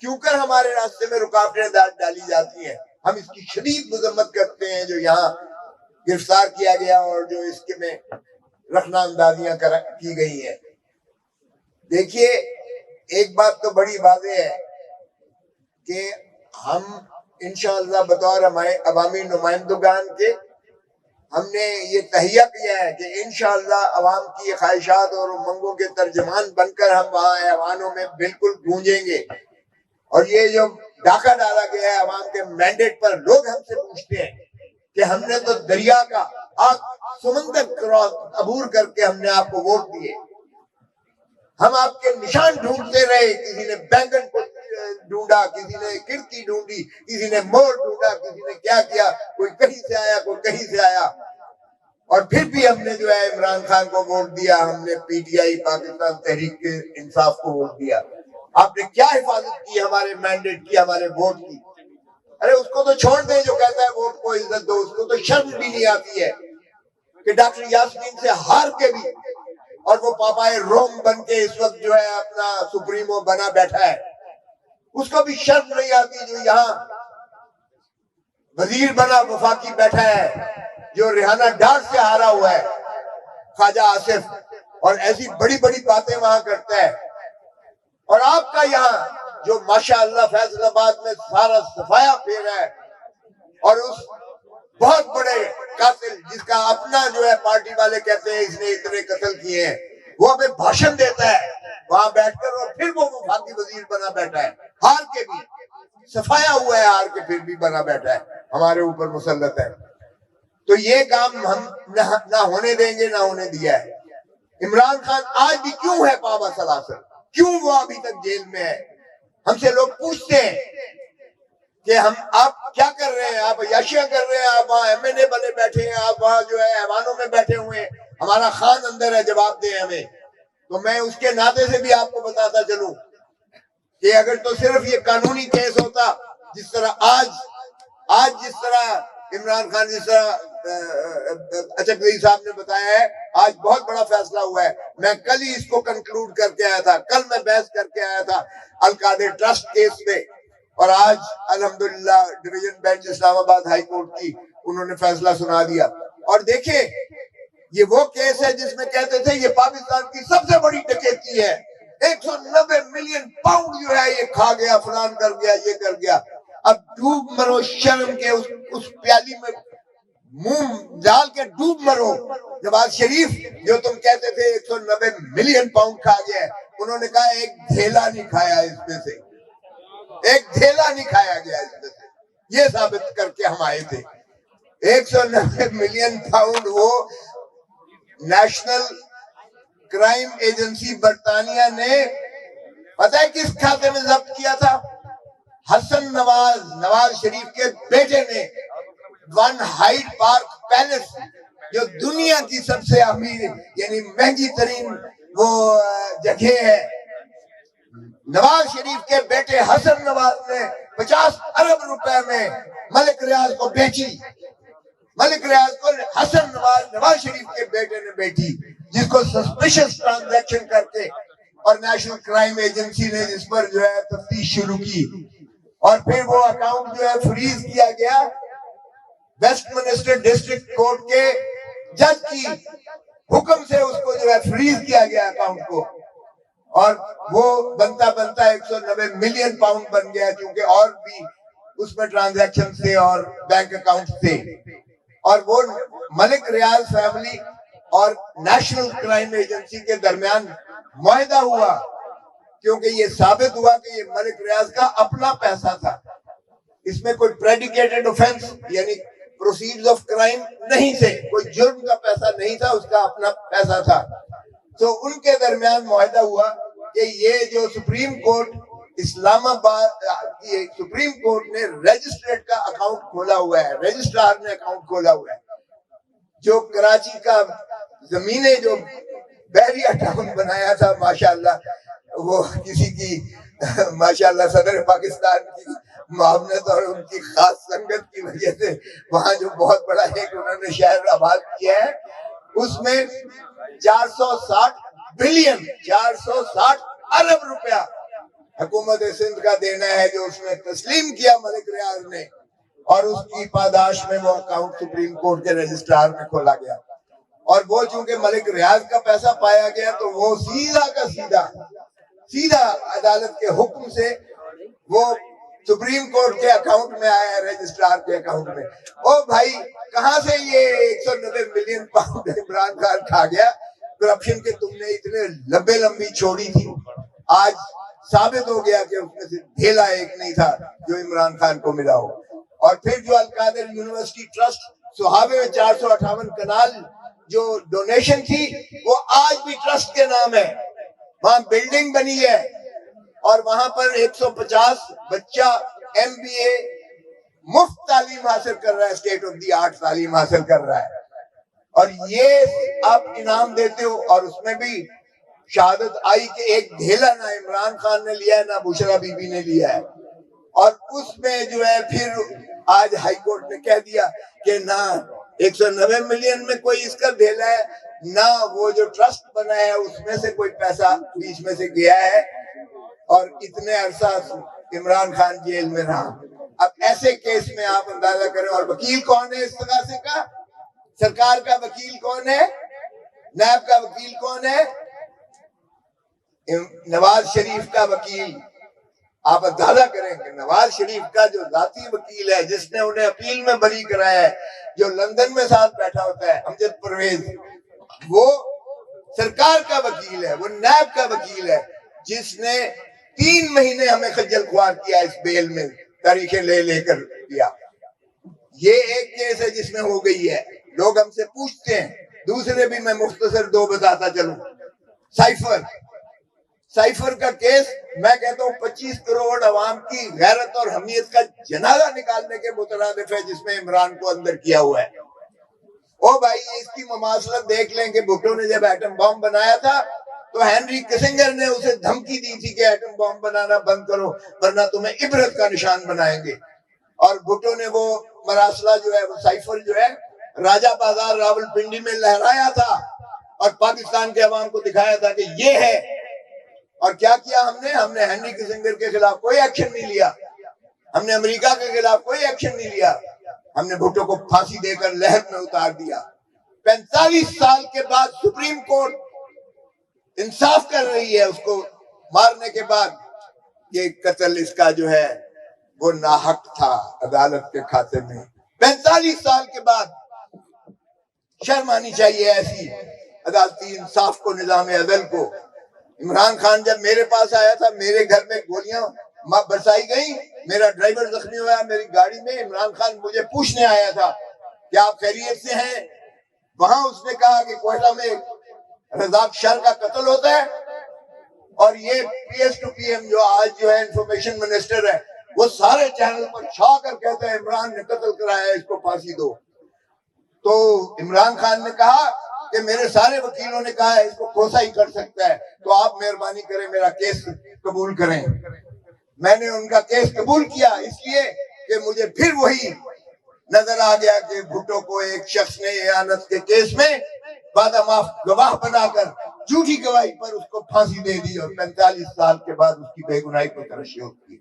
کیوں کر ہمارے راستے میں رکاوٹیں ڈالی جاتی ہیں. ہم اس کی شدید مذمت کرتے ہیں جو یہاں گرفتار کیا گیا اور جو اس کے میں رخنہ اندازیاں کی گئی ہیں. دیکھیے ایک بات تو بڑی واضح ہے کہ ہم انشاءاللہ بطور عوامی نمائندگان کے ہم نے یہ تہیہ کیا ہے کہ انشاءاللہ عوام کی خواہشات اور امنگوں کے ترجمان بن کر ہم وہاں ایوانوں میں بالکل گونجیں گے. اور یہ جو ڈاکہ ڈالا گیا ہے عوام کے مینڈیٹ پر، لوگ ہم سے پوچھتے ہیں کہ ہم نے تو دریا کا سمندر عبور کر کے ہم نے آپ کو ووٹ دیے. ہم آپ کے نشان ڈھونڈتے رہے، کسی نے بینگن کو ڈھونڈا، کسی نے کھڑکی ڈھونڈی، کسی نے مور ڈھونڈا، کسی نے کیا کیا، کوئی کہیں سے آیا کوئی کہیں سے آیا، اور پھر بھی ہم نے جو ہے عمران خان کو ووٹ دیا. ہم نے P T I Pakistan Tehreek Insaf کو ووٹ دیا. آپ نے کیا حفاظت کی ہمارے مینڈیٹ کی، ہمارے ووٹ کی؟ ارے اس کو تو چھوڑ دیں جو کہتا ہے ووٹ کو عزت دو. اس کو تو شرم بھی نہیں آتی ہے کہ ڈاکٹر یاسمین سے ہار کے بھی، اور وہ پاپائے روم بن کے اس وقت جو ہے اپنا سپریمو بنا بیٹھا ہے، اس کو بھی شرم نہیں آتی جو یہاں وزیر بنا وفاقی بیٹھا ہے، جو ریحانہ ڈار سے ہارا ہوا ہے، خواجہ آصف، اور ایسی بڑی بڑی باتیں وہاں کرتا ہے. اور آپ کا یہاں جو ماشاءاللہ فیصل آباد میں سارا صفایا پھیرا ہے، اور اس بہت بڑے قاتل جس کا اپنا جو ہے پارٹی والے کہتے ہیں اس نے اتنے قتل کیے ہیں، وہ ہمیں بھاشن دیتا ہے وہاں بیٹھ کر، اور پھر وہ وفاقی وزیر بنا بیٹھا ہے، ہار کے بھی صفایا ہوا ہے، ہار کے پھر بھی بنا بیٹھا ہے، ہمارے اوپر مسلط ہے. تو یہ کام ہم نہ ہونے دیں گے، نہ ہونے دیا ہے. عمران خان آج بھی کیوں ہے پابا سلاسل؟ کیوں وہ ابھی تک جیل میں ہے؟ ہم سے لوگ پوچھتے ہیں کہ آپ کیا کر رہے ہیں، آپ عیاشیاں کر رہے ہیں، آپ وہاں ایم این اے بنے بیٹھے ہیں، آپ وہاں جو ہے ایوانوں میں بیٹھے ہوئے ہیں، ہمارا خان اندر ہے، جواب دیں ہمیں. تو میں اس کے ناطے سے بھی آپ کو بتاتا چلوں کہ اگر تو صرف یہ قانونی کیس ہوتا، جس طرح آج جس طرح عمران خان، جس طرح اچکزئی صاحب نے بتایا ہے، آج بہت بڑا فیصلہ ہوا ہے. میں کل ہی اس کو کنکلوڈ کر کے آیا تھا، کل میں بحث کر کے آیا تھا القادر ٹرسٹ کیس میں، اور آج الحمدللہ ڈویژن بینچ اسلام آباد ہائی کورٹ کی انہوں نے فیصلہ سنا دیا. اور دیکھیں یہ وہ کیس ہے جس میں کہتے تھے یہ پاکستان کی سب سے بڑی ڈکیتی ہے، 190 ملین پاؤنڈ جو ہے یہ کھا گیا، فلان کر گیا، یہ کر گیا. اب ڈوب مرو شرم کے اس پیالی میں منہ ڈال کے ڈوب مرو. نواز شریف جو تم کہتے تھے 190 ملین پاؤنڈ کھا گیا ہے، انہوں نے کہا ایک دھیلا نہیں کھایا اس میں سے، ایک دھیلا نہیں کھایا گیا اس میں سے. یہ ثابت کر کے ہم آئے تھے. 190 ملین پاؤنڈ وہ نیشنل کرائم ایجنسی برطانیہ نے پتہ ہے کس کھاتے میں ضبط کیا تھا؟ حسن نواز شریف کے بیٹے نے. ون ہائیڈ پارک پیلس جو دنیا کی سب سے امیر یعنی مہنگی ترین وہ جگہ ہے، نواز شریف کے بیٹے حسن نواز نے 50 ارب روپے میں ملک ریاض کو بیچی. ملک ریاض کو حسن نواز شریف کے بیٹے نے بیچی، جس کو سسپیشس ٹرانزیکشن کر کے، اور نیشنل کرائم ایجنسی نے جس پر جو ہے تفتیش شروع کی، اور پھر وہ اکاؤنٹ جو ہے فریز کیا گیا ویسٹ منسٹر ڈسٹرکٹ کورٹ کے جج کی حکم سے. اس کو جو ہے فریز کیا گیا اکاؤنٹ کو، اور وہ بنتا 190 ملین پاؤنڈ بن گیا، کیونکہ اور بھی اس میں ٹرانزیکشن تھے اور بینک اکاؤنٹ تھے. اور وہ ملک ریاض فیملی اور نیشنل کرائم ایجنسی کے درمیان معاہدہ ہوا، کیونکہ یہ ثابت ہوا کہ یہ ملک ریاض کا اپنا پیسہ تھا. اس میں کوئی پریڈیکیٹڈ اوفینس یعنی پروسیڈز آف کرائم نہیں تھے، کوئی جرم کا پیسہ نہیں تھا، اس کا اپنا پیسہ تھا. تو ان کے درمیان معاہدہ ہوا کہ یہ جو سپریم کورٹ اسلام آباد کی سپریم کورٹ نے رجسٹریٹ کا اکاؤنٹ کھولا ہوا ہے، رجسٹرار نے اکاؤنٹ کھولا ہوا ہے، جو کراچی کا زمینیں جو بحریہ ٹاؤن بنایا تھا ماشاءاللہ، وہ کسی کی ماشاءاللہ صدر پاکستان کی معاونت اور ان کی خاص سنگت کی وجہ سے وہاں جو بہت بڑا ایک انہوں نے شہر آباد کیا ہے، اس میں 460 بلین 460 ارب روپیہ حکومت سندھ کا دینا ہے جو اس نے تسلیم کیا ملک ریاض نے، اور اس کی پاداش میں وہ اکاؤنٹ سپریم کورٹ کے رجسٹرار میں کھولا گیا، اور وہ چونکہ ملک ریاض کا پیسہ پایا گیا تو وہ سیدھا کا سیدھا عدالت کے حکم سے وہ سپریم کورٹ کے اکاؤنٹ میں آیا ہے، رجسٹرار کے اکاؤنٹ میں۔ او بھائی کہاں سے یہ 190 ملین پاؤنڈ عمران خان کھا گیا؟ کرپشن کے تم نے اتنے لمبی چھوڑی تھی، آج ثابت ہو گیا کہ اس میں سے ڈھیلا ایک نہیں تھا جو عمران خان کو ملا ہو۔ اور پھر جو القادر یونیورسٹی ٹرسٹ سوہاوے میں 458 کنال جو ڈونیشن تھی وہ آج بھی ٹرسٹ کے نام ہے، وہاں بلڈنگ بنی ہے اور وہاں پر 150 بچہ MBA مفت تعلیم حاصل کر رہا ہے، اسٹیٹ آف دی آرٹ تعلیم حاصل کر رہا ہے، اور یہ آپ انعام دیتے ہو، اور اس میں بھی شہادت آئی کہ ایک ڈھیلا نہ عمران خان نے لیا ہے نہ بشرا بی بی نے لیا ہے، اور اس میں جو ہے پھر آج ہائی کورٹ نے کہہ دیا کہ نہ 190 ملین میں کوئی اس کا ڈھیلا ہے، نہ وہ جو ٹرسٹ بنا ہے اس میں سے کوئی پیسہ بیچ میں سے گیا ہے، اور اتنے عرصہ عمران خان جیل میں رہا۔ اب ایسے کیس میں آپ اندازہ کریں، اور وکیل کون ہے اس تغاثے کا؟ سرکار کا وکیل کون ہے؟ نیب کا وکیل کون ہے؟ نواز شریف کا وکیل۔ آپ اندازہ کریں کہ نواز شریف کا جو ذاتی وکیل ہے جس نے انہیں اپیل میں بری کرایا ہے، جو لندن میں ساتھ بیٹھا ہوتا ہے، امجد پرویز، وہ سرکار کا وکیل ہے، وہ نیب کا وکیل ہے، جس نے 3 مہینے ہمیں خجل خوار کیا اس بیل میں، تاریخیں لے کر کیا۔ یہ ایک کیس ہے جس میں ہو گئی ہے، لوگ ہم سے پوچھتے ہیں، دوسرے بھی میں مختصر 2 بتاتا چلوں۔ سائفر کا کیس، میں کہتا ہوں 25 کروڑ عوام کی غیرت اور حمیت کا جنازہ نکالنے کے مترادف ہے جس میں عمران کو اندر کیا ہوا ہے۔ او بھائی اس کی مماثلت دیکھ لیں کہ بھٹو نے جب ایٹم بم بنایا تھا تو ہینری کسنگر نے اسے دھمکی دی تھی کہ ایٹم بم بنانا بند کرو ورنہ تمہیں عبرت کا نشان بنائیں گے، اور بھٹو نے وہ مراسلہ جو ہے، وہ سائفر جو ہے، راجہ بازار راول پنڈی میں لہرایا تھا اور پاکستان کے عوام کو دکھایا تھا کہ یہ ہے۔ اور کیا کیا ہم نے ہینری کسنگر کے خلاف کوئی ایکشن نہیں لیا، ہم نے امریکہ کے خلاف کوئی ایکشن نہیں لیا، ہم نے بھٹو کو پھانسی دے کر لہر میں اتار دیا۔ 45 سال کے بعد سپریم کورٹ انصاف کر رہی ہے اس کو مارنے کے بعد، یہ قتل اس کا جو ہے وہ ناحق تھا عدالت کے کھاتے میں۔ 45 سال کے بعد شرم آنی چاہیے ایسی عدالتی انصاف کو، نظام عدل کو۔ عمران خان جب میرے پاس آیا تھا، میرے گھر میں گولیاں برسائی گئیں، میرا ڈرائیور زخمی ہوا میری گاڑی میں، عمران خان مجھے پوچھنے آیا تھا کہ آپ خیریت سے ہیں؟ وہاں اس نے کہا کہ کوئٹہ میں رزاق شر کا قتل ہوتا ہے، اور یہ P S to P M جو آج جو ہے انفارمیشن منسٹر ہے، وہ سارے چینل پر چھا کر کہتا ہے عمران نے قتل کرایا ہے، اس کو پھانسی دو۔ تو عمران خان نے کہا کہ میرے سارے وکیلوں نے کہا ہے اس کو کھوسا ہی کر سکتا ہے، تو آپ مہربانی کریں میرا کیس قبول کریں۔ میں نے ان کا کیس قبول کیا اس لیے کہ مجھے پھر وہی نظر آ گیا کہ بھٹو کو ایک شخص نے اعانت کے کیس میں وعدہ معاف گواہ بنا کر جھوٹی گواہی پر اس کو پھانسی دے دی، اور 45 سال کے بعد اس کی بے گناہی پر ترشح کی۔